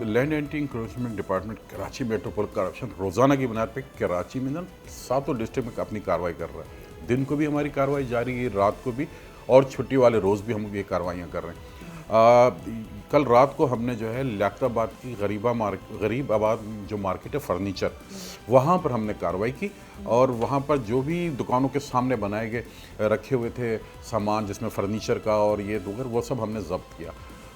Land anti encroachment department Karachi Metropole corruption रोज़ाना की बुनियाद पे कराची में ना सातों डिस्ट्रिक्ट में अपनी कार्रवाई कर रहा है। दिन को भी हमारी कार्रवाई जारी है, रात को भी, और छुट्टी वाले रोज़ भी हम ये कार्रवाइयाँ कर रहे हैं। कल रात को हमने जो है लियाकताबाद की गरीब आबाद जो मार्केट है फर्नीचर, वहाँ पर हमने कार्रवाई की और वहाँ पर जो भी दुकानों के सामने बनाए गए रखे हुए थे सामान जिसमें फर्नीचर का और ये दूसर, वो सब हमने जब्त किया।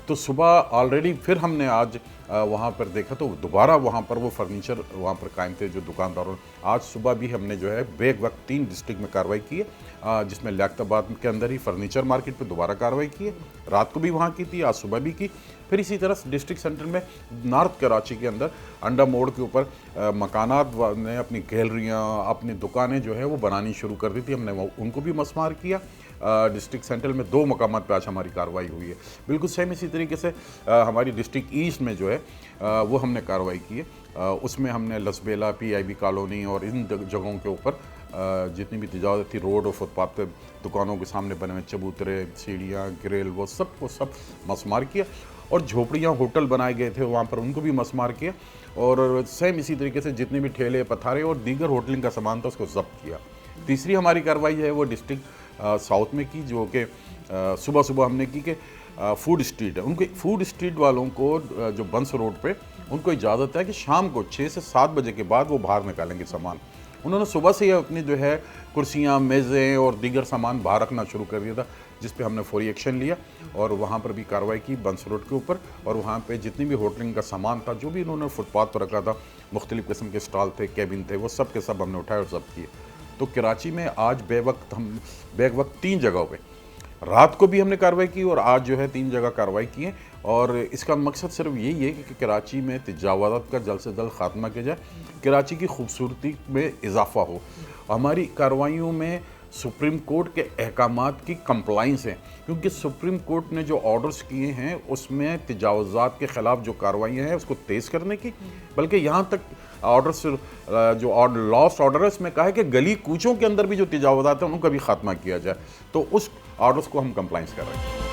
तो सुबह ऑलरेडी फिर हमने आज वहाँ पर देखा तो दोबारा वहाँ पर वो फर्नीचर वहाँ पर कायम थे जो दुकानदारों। आज सुबह भी हमने जो है बेग वक्त 3 डिस्ट्रिक्ट में कार्रवाई की है, जिसमें लियाकताबाद के अंदर ही फर्नीचर मार्केट पे दोबारा कार्रवाई की है। रात को भी वहाँ की थी, आज सुबह भी की। फिर इसी तरह डिस्ट्रिक्ट सेंटर में नॉर्थ कराची के अंदर अंडा मोड़ के ऊपर मकानात ने अपनी गैलरियाँ, अपनी दुकानें जो है वो बनानी शुरू कर दी थी, हमने उनको भी मसमार किया। डिस्ट्रिक्ट सेंट्रल में 2 मकामात पे आज हमारी कार्रवाई हुई है। बिल्कुल सेम इसी तरीके से हमारी डिस्ट्रिक्ट ईस्ट में जो है वो हमने कार्रवाई की है। उसमें हमने लसबेला, PIB कॉलोनी और इन जगहों के ऊपर जितनी भी तिजारती रोड और फुटपाथ पे दुकानों के सामने बने हुए चबूतरे, सीढ़ियाँ, ग्रिल, वो सब को सब मसमार किया। और झोपड़ियाँ, होटल बनाए गए थे वहाँ पर उनको भी मसमार किया। और सेम इसी तरीके से जितने भी ठेले, पथारे और दीगर होटलिंग का सामान था उसको जब्त किया। तीसरी हमारी कार्रवाई है वो डिस्ट्रिक्ट साउथ में की, जो कि सुबह सुबह हमने की कि फूड स्ट्रीट है, उनके फूड स्ट्रीट वालों को जो बंस रोड पे उनको इजाज़त है कि शाम को 6 से 7 बजे के बाद वो बाहर निकालेंगे सामान। उन्होंने सुबह से ही अपनी जो है कुर्सियाँ, मेज़ें और दीगर सामान बाहर रखना शुरू कर दिया था, जिस पे हमने फौरी एक्शन लिया और वहाँ पर भी कार्रवाई की बंस रोड के ऊपर। और वहाँ पे जितनी भी होटलिंग का सामान था, जो भी इन्होंने फुटपाथ पर रखा था, मुख्तलिफ़ किस्म के स्टॉल थे, कैबिन थे, वो सब के सब हमने उठाए और जब्त किए। तो कराची में आज बेग वक्त 3 जगहों पे रात को भी हमने कार्रवाई की और आज जो है 3 जगह कार्रवाई की है। और इसका मकसद सिर्फ यही है कि कराची में तजावज़ात का जल्द से जल्द ख़ात्मा किया जाए, कराची की खूबसूरती में इजाफ़ा हो। हमारी कार्रवाइयों में सुप्रीम कोर्ट के अहकामात की कंप्लाइंस है, क्योंकि सुप्रीम कोर्ट ने जो ऑर्डर्स किए हैं उसमें तजावज़ात के ख़िलाफ़ जो कार्रवाइयाँ हैं उसको तेज़ करने की, बल्कि यहाँ तक ऑर्डर्स जो लॉस्ट ऑर्डर है उसमें कहा है कि गली कूचों के अंदर भी जो तजावज़ात हैं उनका भी ख़ात्मा किया जाए। तो उस ऑर्डर्स को हम कंप्लाइंस कर रहे हैं।